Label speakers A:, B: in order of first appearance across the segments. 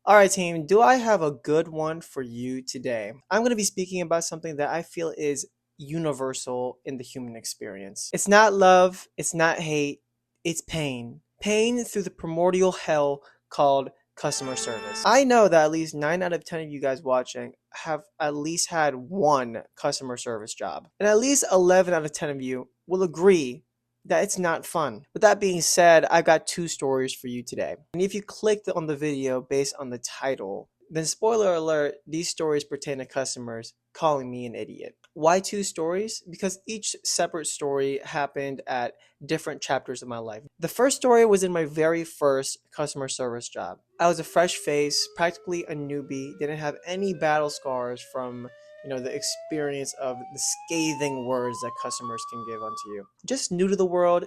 A: All right, team, do I have a good one for you today? I'm going to be speaking about something that I feel is universal in the human experience. It's not love, it's not hate, it's pain. Pain through the primordial hell called customer service. I know that at least 9 out of 10 of you guys watching have at least had one customer service job. And at least 11 out of 10 of you will agree that it's not fun. With that being said, I got two stories for you today. And if you clicked on the video based on the title, then spoiler alert, these stories pertain to customers calling me an idiot. Why two stories? Because each separate story happened at different chapters of my life. The first story was in my very first customer service job. I was a fresh face, practically a newbie, didn't have any battle scars from the experience of the scathing words that customers can give unto you. Just new to the world,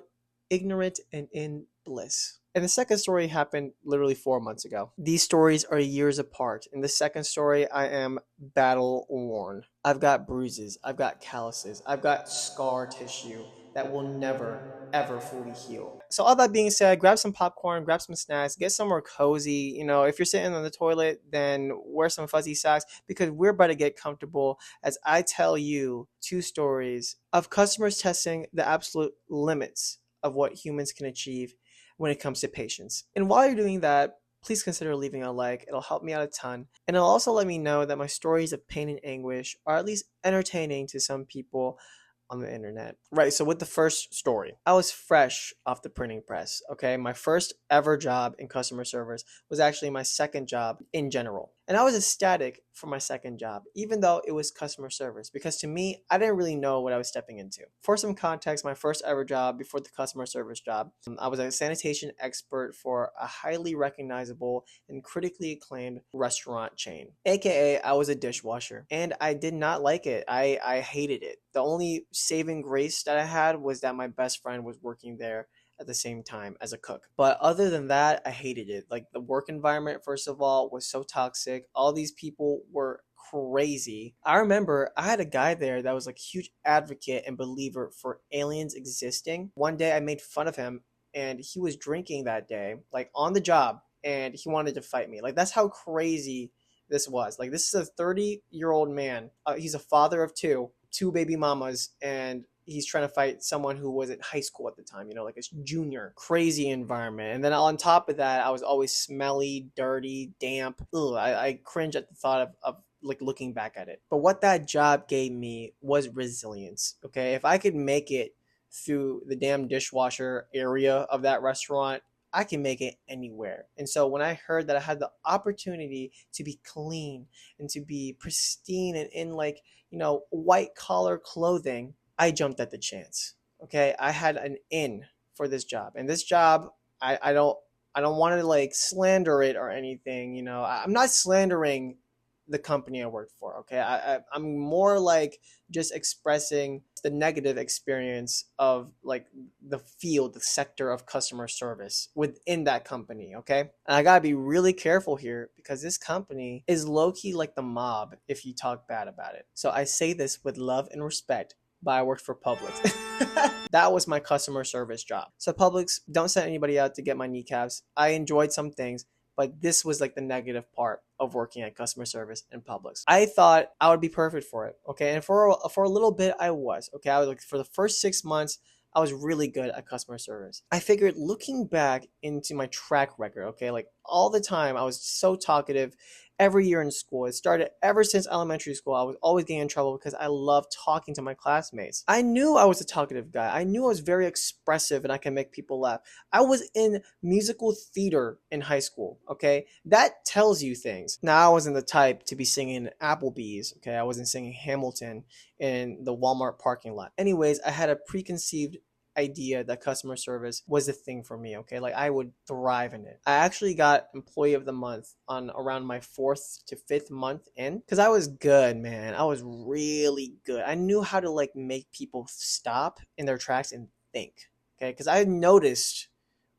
A: ignorant and in bliss. And the second story happened literally 4 months ago. These stories are years apart. In the second story, I am battle worn. I've got bruises, I've got calluses, I've got scar tissue that will never, ever fully heal. So all that being said, grab some popcorn, grab some snacks, get somewhere cozy. If you're sitting on the toilet, then wear some fuzzy socks because we're about to get comfortable as I tell you two stories of customers testing the absolute limits of what humans can achieve when it comes to patience. And while you're doing that, please consider leaving a like. It'll help me out a ton. And it'll also let me know that my stories of pain and anguish are at least entertaining to some people on the internet. Right, so with the first story, I was fresh off the printing press, okay? My first ever job in customer service was actually my second job in general. And I was ecstatic for my second job, even though it was customer service, because to me, I didn't really know what I was stepping into. For some context, my first ever job before the customer service job, I was a sanitation expert for a highly recognizable and critically acclaimed restaurant chain. AKA, I was a dishwasher, and I did not like it. I hated it. The only saving grace that I had was that my best friend was working there at the same time as a cook. But other than that, I hated it. Like the work environment, first of all, was so toxic. All these people were crazy. I remember I had a guy there that was like a huge advocate and believer for aliens existing. One day I made fun of him and he was drinking that day, like on the job, and he wanted to fight me. Like that's how crazy this was. Like this is a 30-year-old man. He's a father of two baby mamas, and he's trying to fight someone who was in high school at the time, like a junior. Crazy environment. And then on top of that, I was always smelly, dirty, damp. Ugh, I cringe at the thought of like looking back at it. But what that job gave me was resilience. Okay, if I could make it through the damn dishwasher area of that restaurant, I can make it anywhere. And so when I heard that I had the opportunity to be clean and to be pristine and in like, white collar clothing, I jumped at the chance. Okay. I had an in for this job. And this job, I don't want to like slander it or anything. I'm not slandering the company I worked for. Okay. I'm more like just expressing the negative experience of like the field, the sector of customer service within that company. Okay. And I gotta be really careful here because this company is low key like the mob if you talk bad about it. So I say this with love and respect, but I worked for Publix. That was my customer service job. So Publix, don't send anybody out to get my kneecaps. I enjoyed some things, but this was like the negative part of working at customer service in Publix. I thought I would be perfect for it. Okay. And for a little bit, I was. Okay. I was like, for the first 6 months, I was really good at customer service. I figured looking back into my track record, okay, like all the time, I was so talkative every year in school. It started ever since elementary school. I was always getting in trouble because I loved talking to my classmates. I knew I was a talkative guy. I knew I was very expressive and I can make people laugh. I was in musical theater in high school, okay? That tells you things. Now, I wasn't the type to be singing Applebee's, okay? I wasn't singing Hamilton in the Walmart parking lot. Anyways, I had a preconceived idea that customer service was the thing for me. Okay, like I would thrive in it. I actually got employee of the month on around my 4th to 5th month in because I was good, man. I was really good. I knew how to like make people stop in their tracks and think. Okay, because I noticed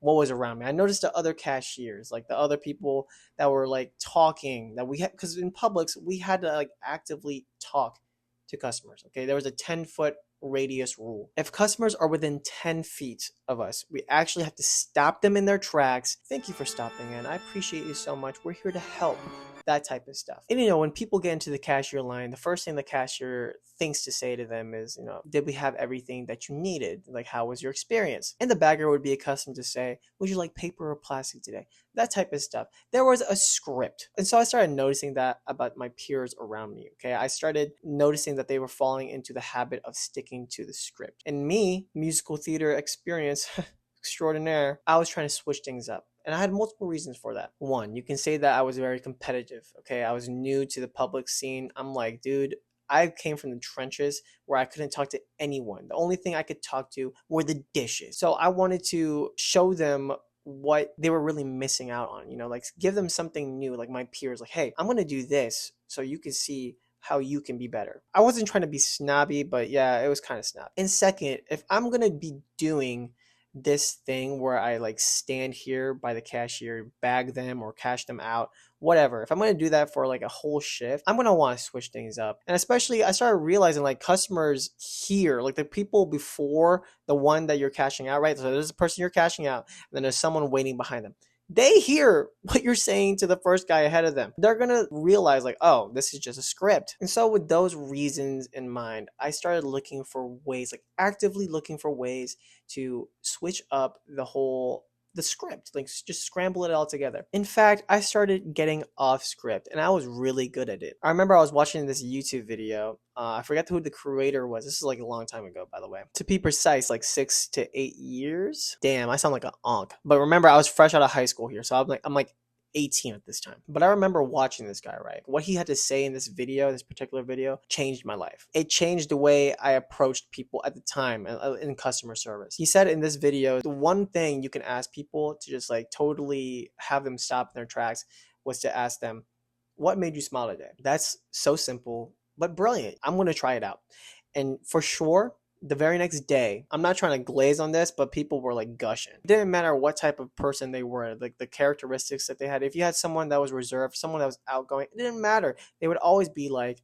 A: what was around me. I noticed the other cashiers, like the other people that were like talking that we had, because in Publix we had to like actively talk to customers. Okay, there was a 10-foot radius rule. If customers are within 10 feet of us, we actually have to stop them in their tracks. Thank you for stopping in. I appreciate you so much. We're here to help. That type of stuff. And when people get into the cashier line, the first thing the cashier thinks to say to them is, did we have everything that you needed? Like, how was your experience? And the bagger would be accustomed to say, would you like paper or plastic today? That type of stuff. There was a script. And so I started noticing that about my peers around me. Okay. I started noticing that they were falling into the habit of sticking to the script. And me, musical theater experience extraordinaire, I was trying to switch things up. And I had multiple reasons for that. One, you can say that I was very competitive. Okay. I was new to the public scene. I'm like, dude, I came from the trenches where I couldn't talk to anyone. The only thing I could talk to were the dishes. So I wanted to show them what they were really missing out on, like give them something new, like my peers, like, hey, I'm going to do this so you can see how you can be better. I wasn't trying to be snobby, but yeah, it was kind of snobby. And second, if I'm going to be doing this thing where I like stand here by the cashier, bag them or cash them out, whatever. If I'm going to do that for like a whole shift, I'm going to want to switch things up. And especially I started realizing like customers here, like the people before the one that you're cashing out, right? So there's a person you're cashing out and then there's someone waiting behind them. They hear what you're saying to the first guy ahead of them. They're going to realize like, oh, this is just a script. And so with those reasons in mind, I started looking for ways, like actively looking for ways to switch up the script, like just scramble it all together. In fact, I started getting off script and I was really good at it. I remember I was watching this YouTube video. I forgot who the creator was. This is like a long time ago, by the way. To be precise, like 6 to 8 years. Damn, I sound like an onk. But remember, I was fresh out of high school here. So I'm like 18 at this time. But I remember watching this guy, right? What he had to say in this particular video, changed my life. It changed the way I approached people at the time in customer service. He said in this video, the one thing you can ask people to just like totally have them stop in their tracks was to ask them, what made you smile today? That's so simple, but brilliant. I'm going to try it out. And for sure, the very next day, I'm not trying to glaze on this, but people were like gushing. It didn't matter what type of person they were, like the characteristics that they had. If you had someone that was reserved, someone that was outgoing, it didn't matter. They would always be like,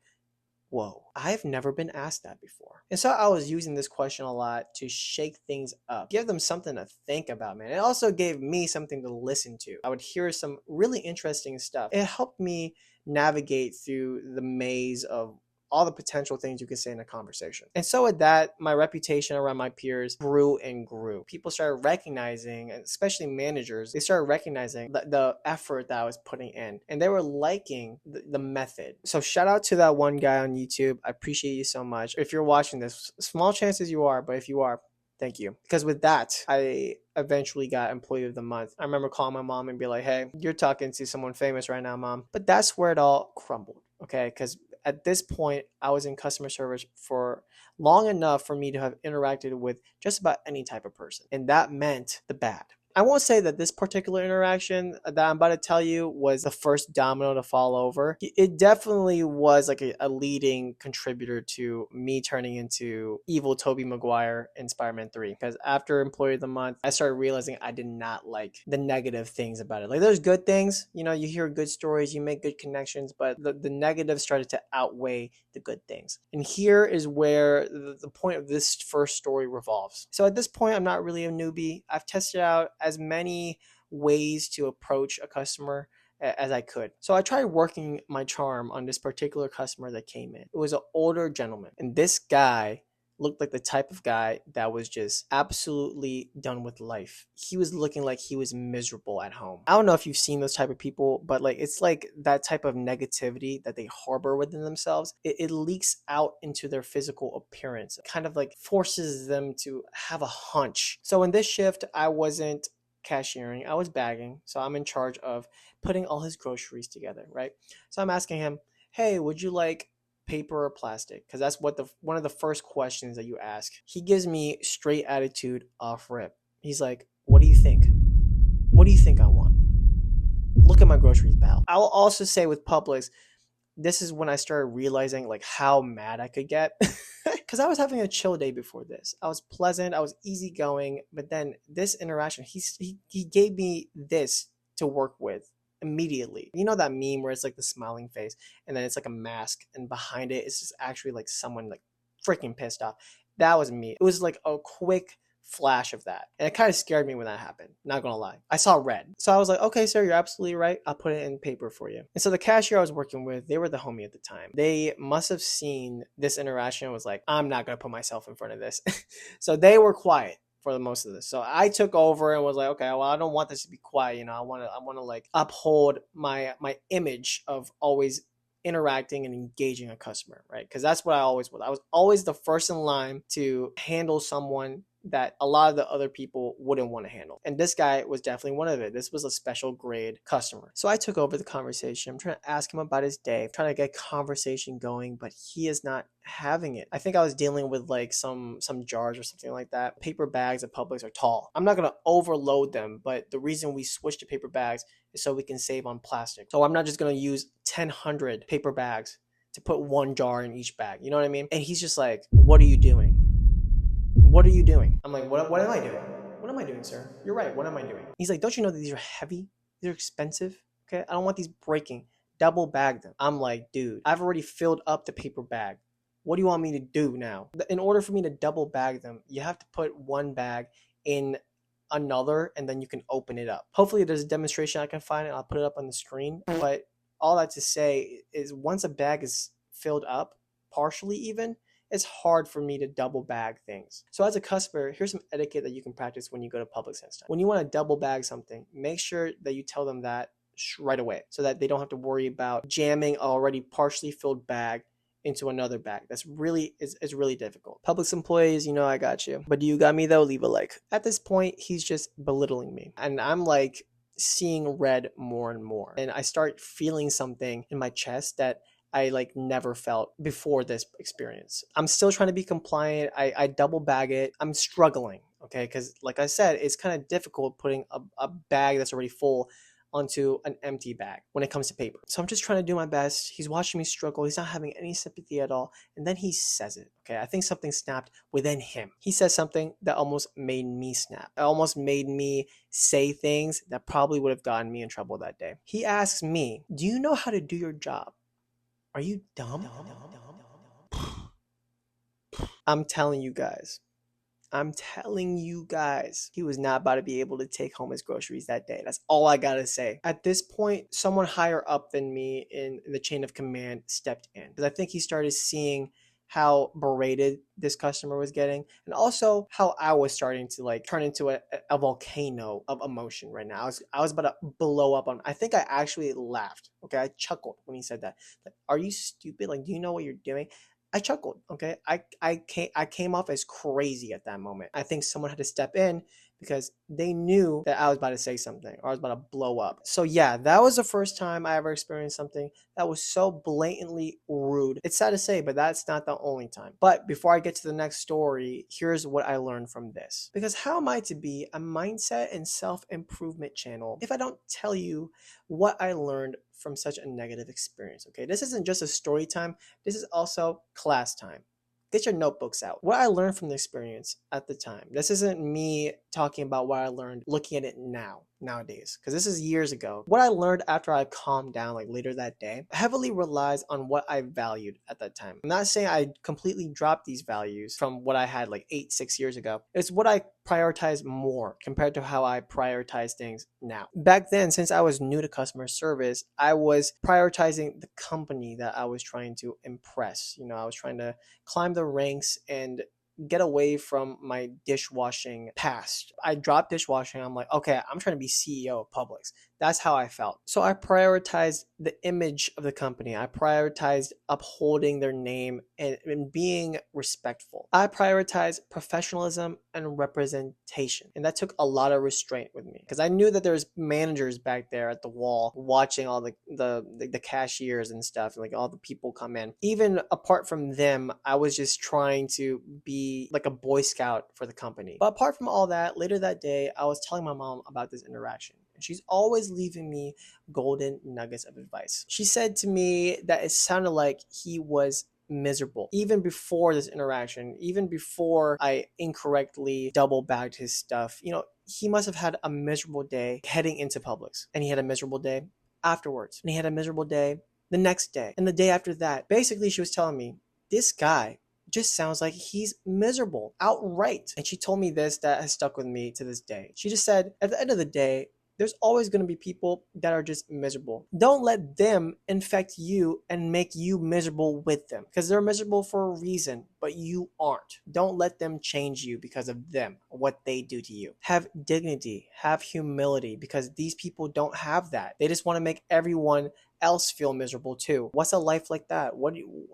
A: whoa, I've never been asked that before. And so I was using this question a lot to shake things up, give them something to think about, man. It also gave me something to listen to. I would hear some really interesting stuff. It helped me navigate through the maze of all the potential things you could say in a conversation. And so with that, my reputation around my peers grew and grew. People started recognizing, and especially managers, they started recognizing the effort that I was putting in. And they were liking the method. So shout out to that one guy on YouTube. I appreciate you so much. If you're watching this, small chances you are, but if you are, thank you. Because with that, I eventually got Employee of the Month. I remember calling my mom and be like, hey, you're talking to someone famous right now, mom. But that's where it all crumbled, okay? Because at this point, I was in customer service for long enough for me to have interacted with just about any type of person. And that meant the bad. I won't say that this particular interaction that I'm about to tell you was the first domino to fall over. It definitely was like a leading contributor to me turning into evil Tobey Maguire in Spider-Man 3. Because after Employee of the Month, I started realizing I did not like the negative things about it. Like there's good things, you hear good stories, you make good connections, but the negatives started to outweigh the good things. And here is where the point of this first story revolves. So at this point, I'm not really a newbie. I've tested out as many ways to approach a customer as I could. So I tried working my charm on this particular customer that came in. It was an older gentleman. And this guy looked like the type of guy that was just absolutely done with life. He was looking like he was miserable at home. I don't know if you've seen those type of people, but like it's like that type of negativity that they harbor within themselves. It leaks out into their physical appearance. It kind of like forces them to have a hunch. So in this shift, I wasn't cashiering, I was bagging. So I'm in charge of putting all his groceries together, right? So I'm asking him, hey, would you like paper or plastic? Because that's what one of the first questions that you ask. He gives me straight attitude off rip. He's like, what do you think? What do you think I want? Look at my groceries, pal. I'll also say with Publix, this is when I started realizing like how mad I could get. Because I was having a chill day before this. I was pleasant, I was easygoing, but then this interaction, he gave me this to work with immediately. You know that meme where it's like the smiling face and then it's like a mask and behind it it's just actually like someone like freaking pissed off. That was me. It was like a quick flash of that. And it kind of scared me when that happened. Not gonna lie. I saw red. So I was like, okay, sir, you're absolutely right. I'll put it in paper for you. And so the cashier I was working with, they were the homie at the time. They must have seen this interaction and was like, I'm not gonna put myself in front of this. So they were quiet for the most of this. So I took over and was like, okay, well, I don't want this to be quiet. I want to like uphold my image of always interacting and engaging a customer, right? Because that's what I always was. I was always the first in line to handle someone that a lot of the other people wouldn't want to handle. And this guy was definitely one of it. This was a special grade customer. So I took over the conversation. I'm trying to ask him about his day, I'm trying to get conversation going, but he is not having it. I think I was dealing with like some jars or something like that. Paper bags at Publix are tall. I'm not going to overload them, but the reason we switched to paper bags is so we can save on plastic. So I'm not just going to use 1,000 paper bags to put one jar in each bag. You know what I mean? And he's just like, what are you doing? What are you doing? I'm like, what am I doing? What am I doing, sir? You're right. What am I doing? He's like, don't you know that these are heavy? These are expensive. Okay. I don't want these breaking. Double bag them. I'm like, dude, I've already filled up the paper bag. What do you want me to do now? In order for me to double bag them, you have to put one bag in another and then you can open it up. Hopefully there's a demonstration I can find and I'll put it up on the screen. But all that to say is once a bag is filled up, partially even, it's hard for me to double bag things. So as a customer, here's some etiquette that you can practice when you go to Publix next time. When you want to double bag something, make sure that you tell them that right away so that they don't have to worry about jamming an already partially filled bag into another bag. That's really is really difficult. Publix employees, I got you. But do you got me though? Leave a like. At this point, he's just belittling me. And I'm like seeing red more and more. And I start feeling something in my chest that I like never felt before this experience. I'm still trying to be compliant. I double bag it. I'm struggling, okay? Because like I said, it's kind of difficult putting a bag that's already full onto an empty bag when it comes to paper. So I'm just trying to do my best. He's watching me struggle. He's not having any sympathy at all. And then he says it, okay? I think something snapped within him. He says something that almost made me snap. It almost made me say things that probably would have gotten me in trouble that day. He asks me, do you know how to do your job? Are you dumb? I'm telling you guys. He was not about to be able to take home his groceries that day. That's all I gotta say. At this point, someone higher up than me in the chain of command stepped in. Because I think he started seeing how berated this customer was getting, and also how I was starting to like turn into a volcano of emotion right now. I was about to blow up on. I think I actually laughed. Okay, I chuckled when he said that. Like, are you stupid? Like, do you know what you're doing? I chuckled. Okay, I came off as crazy at that moment. I think someone had to step in because they knew that I was about to say something or I was about to blow up. So yeah, that was the first time I ever experienced something that was so blatantly rude. It's sad to say, but that's not the only time. But before I get to the next story, here's what I learned from this. Because how am I to be a mindset and self-improvement channel if I don't tell you what I learned from such a negative experience? Okay, this isn't just a story time. This is also class time. Get your notebooks out. What I learned from the experience at the time. This isn't me talking about what I learned looking at it nowadays, because this is years ago. What I learned after I calmed down, like later that day, heavily relies on what I valued at that time. I'm not saying I completely dropped these values from what I had like 6 years ago. It's what I prioritize more compared to how I prioritize things now. Back then, since I was new to customer service, I was prioritizing the company that I was trying to impress. I was trying to climb the ranks and get away from my dishwashing past. I dropped dishwashing. I'm like, okay, I'm trying to be CEO of Publix. That's how I felt. So I prioritized the image of the company. I prioritized upholding their name and being respectful. I prioritized professionalism and representation. And that took a lot of restraint with me because I knew that there's managers back there at the wall watching all the cashiers and stuff, like all the people come in. Even apart from them, I was just trying to be like a Boy Scout for the company. But apart from all that, later that day, I was telling my mom about this interaction. And she's always leaving me golden nuggets of advice. She said to me that it sounded like he was miserable even before this interaction, even before I incorrectly double bagged his stuff. He must have had a miserable day heading into Publix, and he had a miserable day afterwards, and he had a miserable day the next day, and the day after that. Basically, she was telling me this guy just sounds like he's miserable outright. And she told me this that has stuck with me to this day. She just said, at the end of the day, there's always going to be people that are just miserable. Don't let them infect you and make you miserable with them, because they're miserable for a reason, but you aren't. Don't let them change you because of them or what they do to you. Have dignity, have humility, because these people don't have that. They just want to make everyone else feel miserable too. What's a life like that?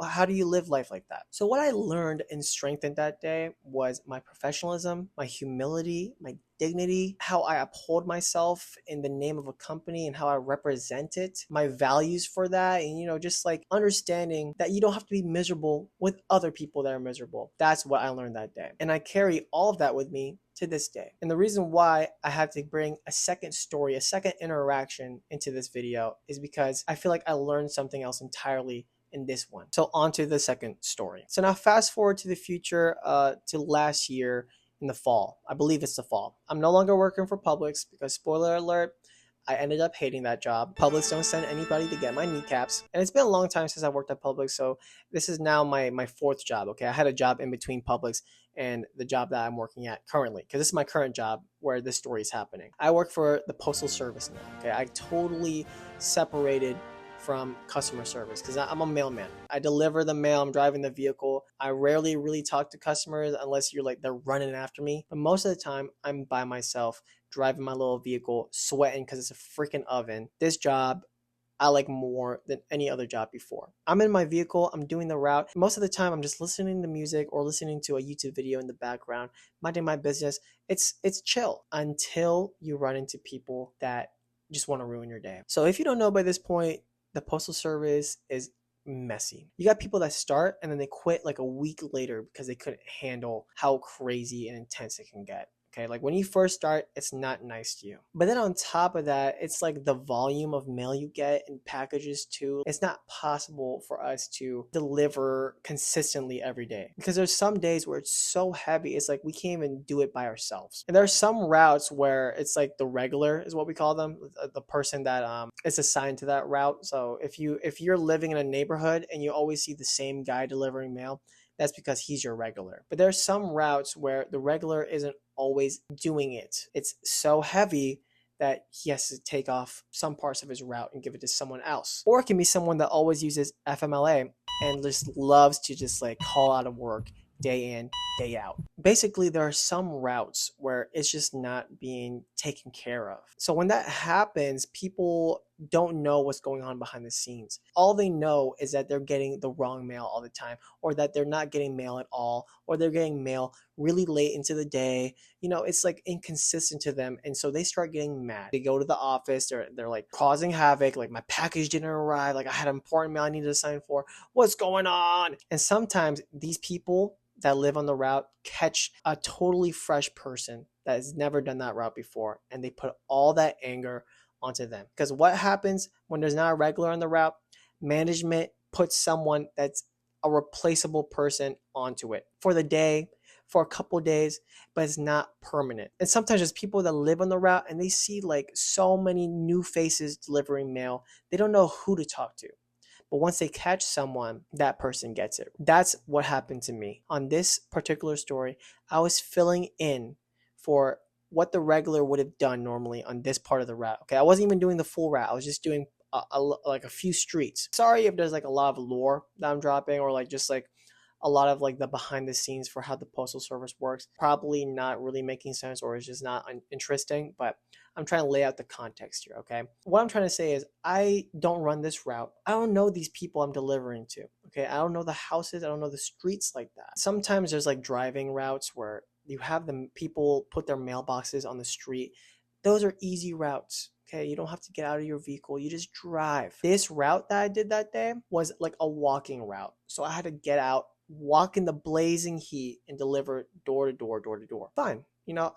A: How do you live life like that? So what I learned and strengthened that day was my professionalism, my humility, my dignity, how I uphold myself in the name of a company and how I represent it, my values for that, and just like understanding that you don't have to be miserable with other people that are miserable. That's what I learned that day. And I carry all of that with me to this day. And the reason why I had to bring a second story, a second interaction into this video is because I feel like I learned something else entirely in this one. So on to the second story. So now fast forward to the future, to last year in the fall. I believe it's the fall. I'm no longer working for Publix because, spoiler alert, I ended up hating that job. Publix don't send anybody to get my kneecaps. And it's been a long time since I worked at Publix, so this is now my fourth job, okay? I had a job in between Publix and the job that I'm working at currently, because this is my current job where this story is happening. I work for the Postal Service now, okay? I totally separated from customer service because I'm a mailman. I deliver the mail, I'm driving the vehicle. I rarely really talk to customers unless they're running after me. But most of the time, I'm by myself, driving my little vehicle, sweating because it's a freaking oven. This job I like more than any other job before. I'm in my vehicle, I'm doing the route. Most of the time, I'm just listening to music or listening to a YouTube video in the background, minding my business. It's chill until you run into people that just want to ruin your day. So if you don't know by this point, the Postal Service is messy. You got people that start and then they quit like a week later because they couldn't handle how crazy and intense it can get. Okay, like when you first start, it's not nice to you. But then on top of that, it's like the volume of mail you get and packages too. It's not possible for us to deliver consistently every day because there's some days where it's so heavy, it's like we can't even do it by ourselves. And there are some routes where it's like the regular is what we call them, the person that is assigned to that route. So if you're living in a neighborhood and you always see the same guy delivering mail, that's because he's your regular. But there's some routes where the regular isn't always doing it. It's so heavy that he has to take off some parts of his route and give it to someone else. Or it can be someone that always uses FMLA and just loves to just like call out of work day in, day out. Basically, there are some routes where it's just not being taken care of. So when that happens, people don't know what's going on behind the scenes. All they know is that they're getting the wrong mail all the time, or that they're not getting mail at all, or they're getting mail really late into the day. It's like inconsistent to them. And so they start getting mad. They go to the office, they're like causing havoc, like my package didn't arrive, like I had important mail I needed to sign for. What's going on? And sometimes these people that live on the route catch a totally fresh person that has never done that route before, and they put all that anger onto them. Because what happens when there's not a regular on the route? Management puts someone that's a replaceable person onto it for the day, for a couple days, but it's not permanent. And sometimes there's people that live on the route and they see like so many new faces delivering mail, they don't know who to talk to. But once they catch someone, that person gets it. That's what happened to me. On this particular story, I was filling in for what the regular would have done normally on this part of the route. Okay, I wasn't even doing the full route. I was just doing like a few streets. Sorry if there's like a lot of lore that I'm dropping, or like just like a lot of like the behind the scenes for how the postal service works. Probably not really making sense, or it's just not interesting, but I'm trying to lay out the context here, okay? What I'm trying to say is I don't run this route. I don't know these people I'm delivering to, okay? I don't know the houses. I don't know the streets like that. Sometimes there's like driving routes where you have the people put their mailboxes on the street. Those are easy routes. Okay, you don't have to get out of your vehicle. You just drive. This route that I did that day was like a walking route. So I had to get out, walk in the blazing heat, and deliver door to door, door to door. Fine.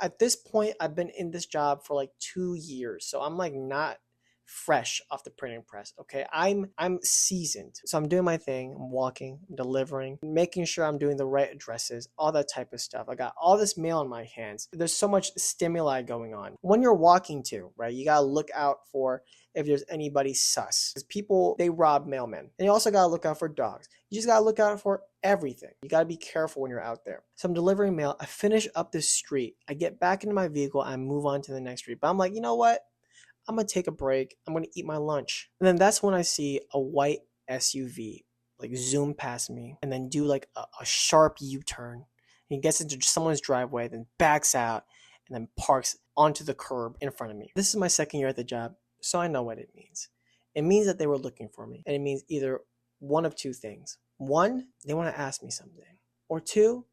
A: At this point, I've been in this job for like 2 years. So I'm like not fresh off the printing press. Okay, I'm seasoned, so I'm doing my thing. I'm walking, I'm delivering, making sure I'm doing the right addresses, all that type of stuff. I got all this mail in my hands. There's so much stimuli going on when you're walking too, right? You gotta look out for if there's anybody sus, because people, they rob mailmen. And you also gotta look out for dogs. You just gotta look out for everything. You gotta be careful when you're out there. So I'm delivering mail. I finish up this street. I get back into my vehicle. I move on to the next street. But I'm like, you know what? I'm gonna take a break. I'm gonna eat my lunch. And then that's when I see a white SUV like zoom past me and then do like a sharp U-turn. He gets into someone's driveway, then backs out and then parks onto the curb in front of me. This is my second year at the job, so I know what it means. It means that they were looking for me. And it means either one of two things. One, they want to ask me something. Or two,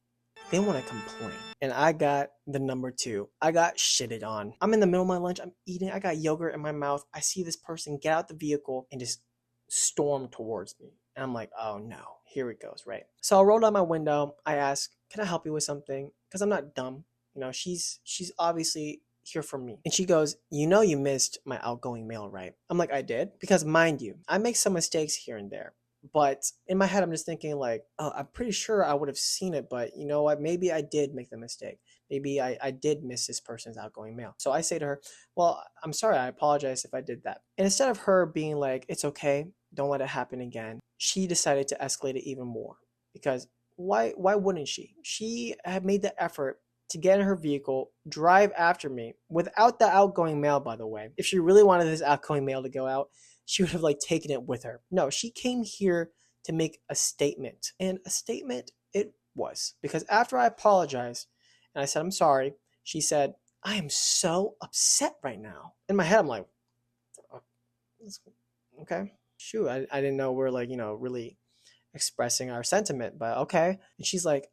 A: they want to complain. And I got the number two. I got shitted on. I'm in the middle of my lunch. I'm eating. I got yogurt in my mouth. I see this person get out the vehicle and just storm towards me. And I'm like, oh no, here it goes, right? So I rolled out my window. I asked, can I help you with something? Because I'm not dumb. You know, she's obviously here for me. And she goes, you know you missed my outgoing mail, right? I'm like, I did? Because mind you, I make some mistakes here and there. But in my head, I'm just thinking like, oh, I'm pretty sure I would have seen it, but you know what? Maybe I did make the mistake. Maybe I did miss this person's outgoing mail. So I say to her, well, I'm sorry. I apologize if I did that. And instead of her being like, it's okay, don't let it happen again, she decided to escalate it even more. Because why wouldn't she? She had made the effort to get in her vehicle, drive after me without the outgoing mail, by the way. If she really wanted this outgoing mail to go out, she would have like taken it with her. No, she came here to make a statement. And a statement it was. Because after I apologized and I said, I'm sorry, she said, I am so upset right now. In my head, I'm like, oh, okay. Shoot, I didn't know we're like, you know, really expressing our sentiment, but okay. And she's like,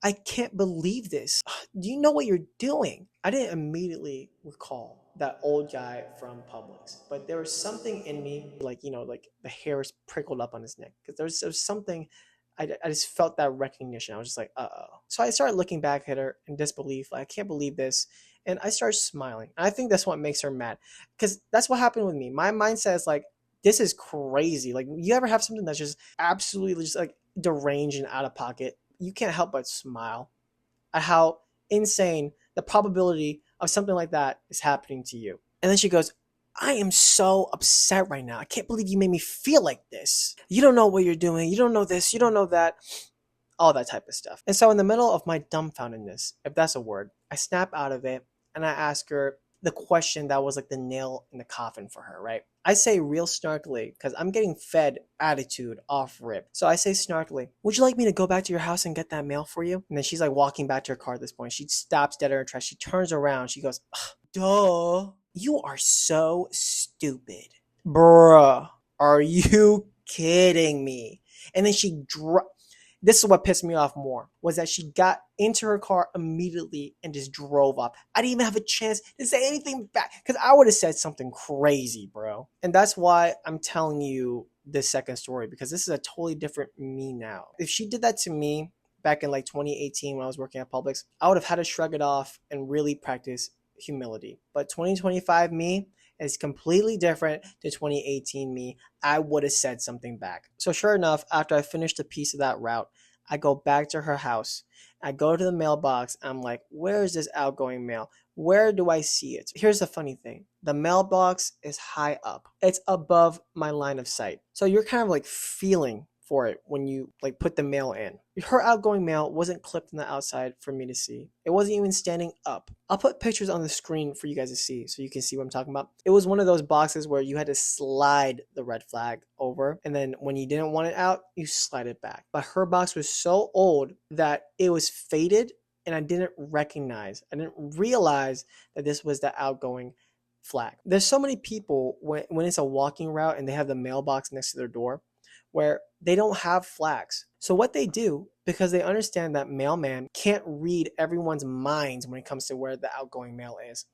A: I can't believe this. Do you know what you're doing? I didn't immediately recall that old guy from Publix, but there was something in me, like, you know, like the hairs prickled up on his neck because there was something. I just felt that recognition. I was just like, uh-oh. So I started looking back at her in disbelief. Like, I can't believe this. And I started smiling. And I think that's what makes her mad because that's what happened with me. My mindset is like, this is crazy. Like, you ever have something that's just absolutely just like deranged and out of pocket? You can't help but smile at how insane the probability of something like that is happening to you. And then she goes, I am so upset right now. I can't believe you made me feel like this. You don't know what you're doing. You don't know this. You don't know that. All that type of stuff. And so in the middle of my dumbfoundedness, if that's a word, I snap out of it and I ask her the question that was like the nail in the coffin for her, right? I say real snarkily, because I'm getting fed attitude off rip. So I say snarkily, would you like me to go back to your house and get that mail for you? And then she's like walking back to her car at this point. She stops dead in her tracks. She turns around. She goes, duh. You are so stupid. Bruh, are you kidding me? And then this is what pissed me off more, was that she got into her car immediately and just drove off. I didn't even have a chance to say anything back because I would have said something crazy, bro. And that's why I'm telling you this second story, because this is a totally different me now. If she did that to me back in like 2018 when I was working at Publix, I would have had to shrug it off and really practice humility. But 2025 me is completely different to 2018 me. I would have said something back. So sure enough, after I finished a piece of that route, I go back to her house. I go to the mailbox. I'm like, where is this outgoing mail? Where do I see it? Here's the funny thing. The mailbox is high up. It's above my line of sight. So you're kind of like feeling for it when you like put the mail in. Her outgoing mail wasn't clipped on the outside for me to see. It wasn't even standing up. I'll put pictures on the screen for you guys to see so you can see what I'm talking about. It was one of those boxes where you had to slide the red flag over, and then when you didn't want it out, you slide it back. But her box was so old that it was faded, and I didn't realize that this was the outgoing flag. There's so many people when it's a walking route and they have the mailbox next to their door where they don't have flags. So what they do, because they understand that mailman can't read everyone's minds when it comes to where the outgoing mail is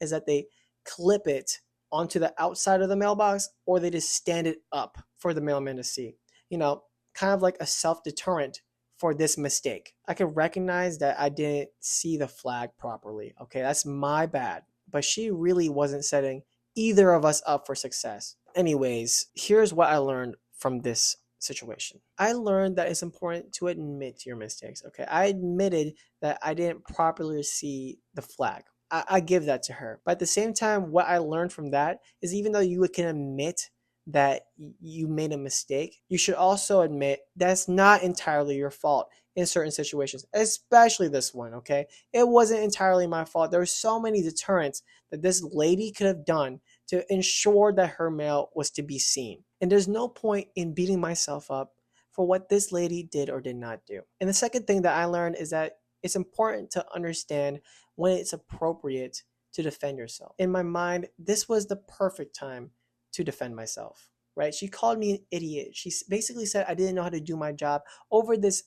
A: that they clip it onto the outside of the mailbox, or they just stand it up for the mailman to see. You know, kind of like a self-deterrent for this mistake. I could recognize that I didn't see the flag properly. Okay, that's my bad. But she really wasn't setting either of us up for success. Anyways, here's what I learned from this situation. I learned that it's important to admit your mistakes. Okay, I admitted that I didn't properly see the flag. I give that to her. But at the same time, what I learned from that is even though you can admit that you made a mistake, you should also admit that's not entirely your fault in certain situations, especially this one, okay? It wasn't entirely my fault. There were so many deterrents that this lady could have done to ensure that her mail was to be seen. And there's no point in beating myself up for what this lady did or did not do. And the second thing that I learned is that it's important to understand when it's appropriate to defend yourself. In my mind, this was the perfect time to defend myself, right? She called me an idiot. She basically said I didn't know how to do my job over this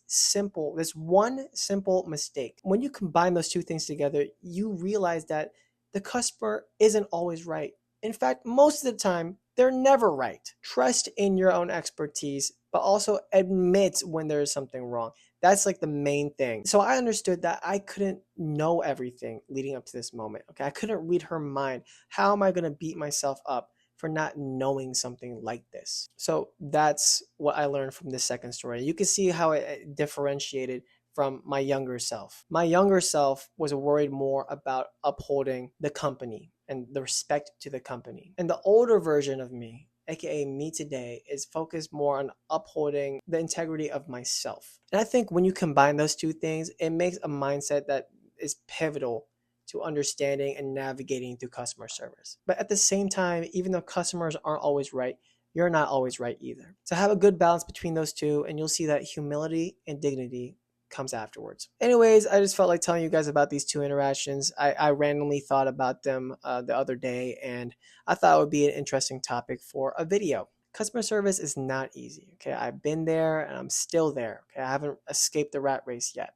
A: one simple mistake. When you combine those two things together, you realize that the customer isn't always right. In fact, most of the time, they're never right. Trust in your own expertise, but also admit when there is something wrong. That's like the main thing. So I understood that I couldn't know everything leading up to this moment. Okay, I couldn't read her mind. How am I going to beat myself up for not knowing something like this? So that's what I learned from this second story. You can see how it differentiated from my younger self. My younger self was worried more about upholding the company and the respect to the company. And the older version of me, aka me today, is focused more on upholding the integrity of myself. And I think when you combine those two things, it makes a mindset that is pivotal to understanding and navigating through customer service. But at the same time, even though customers aren't always right, you're not always right either. So have a good balance between those two, and you'll see that humility and dignity comes afterwards. Anyways, I just felt like telling you guys about these two interactions. I randomly thought about them the other day, and I thought it would be an interesting topic for a video. Customer service is not easy. Okay, I've been there and I'm still there. Okay, I haven't escaped the rat race yet.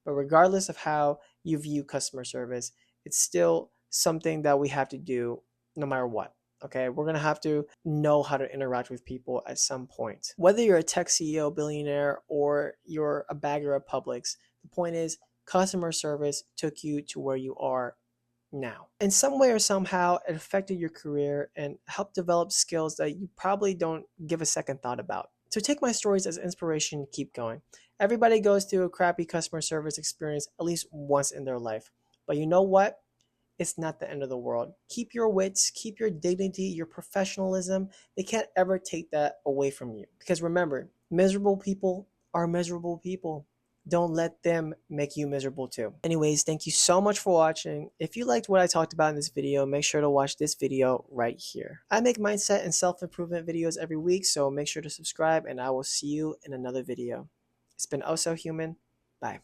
A: But regardless of how you view customer service, it's still something that we have to do no matter what. Okay, we're going to have to know how to interact with people at some point. Whether you're a tech CEO, billionaire, or you're a bagger of Publix, the point is customer service took you to where you are now. In some way or somehow, it affected your career and helped develop skills that you probably don't give a second thought about. So take my stories as inspiration to keep going. Everybody goes through a crappy customer service experience at least once in their life. But you know what? It's not the end of the world. Keep your wits, keep your dignity, your professionalism. They can't ever take that away from you. Because remember, miserable people are miserable people. Don't let them make you miserable too. Anyways, thank you so much for watching. If you liked what I talked about in this video, make sure to watch this video right here. I make mindset and self-improvement videos every week, so make sure to subscribe and I will see you in another video. It's been oso.human. Bye.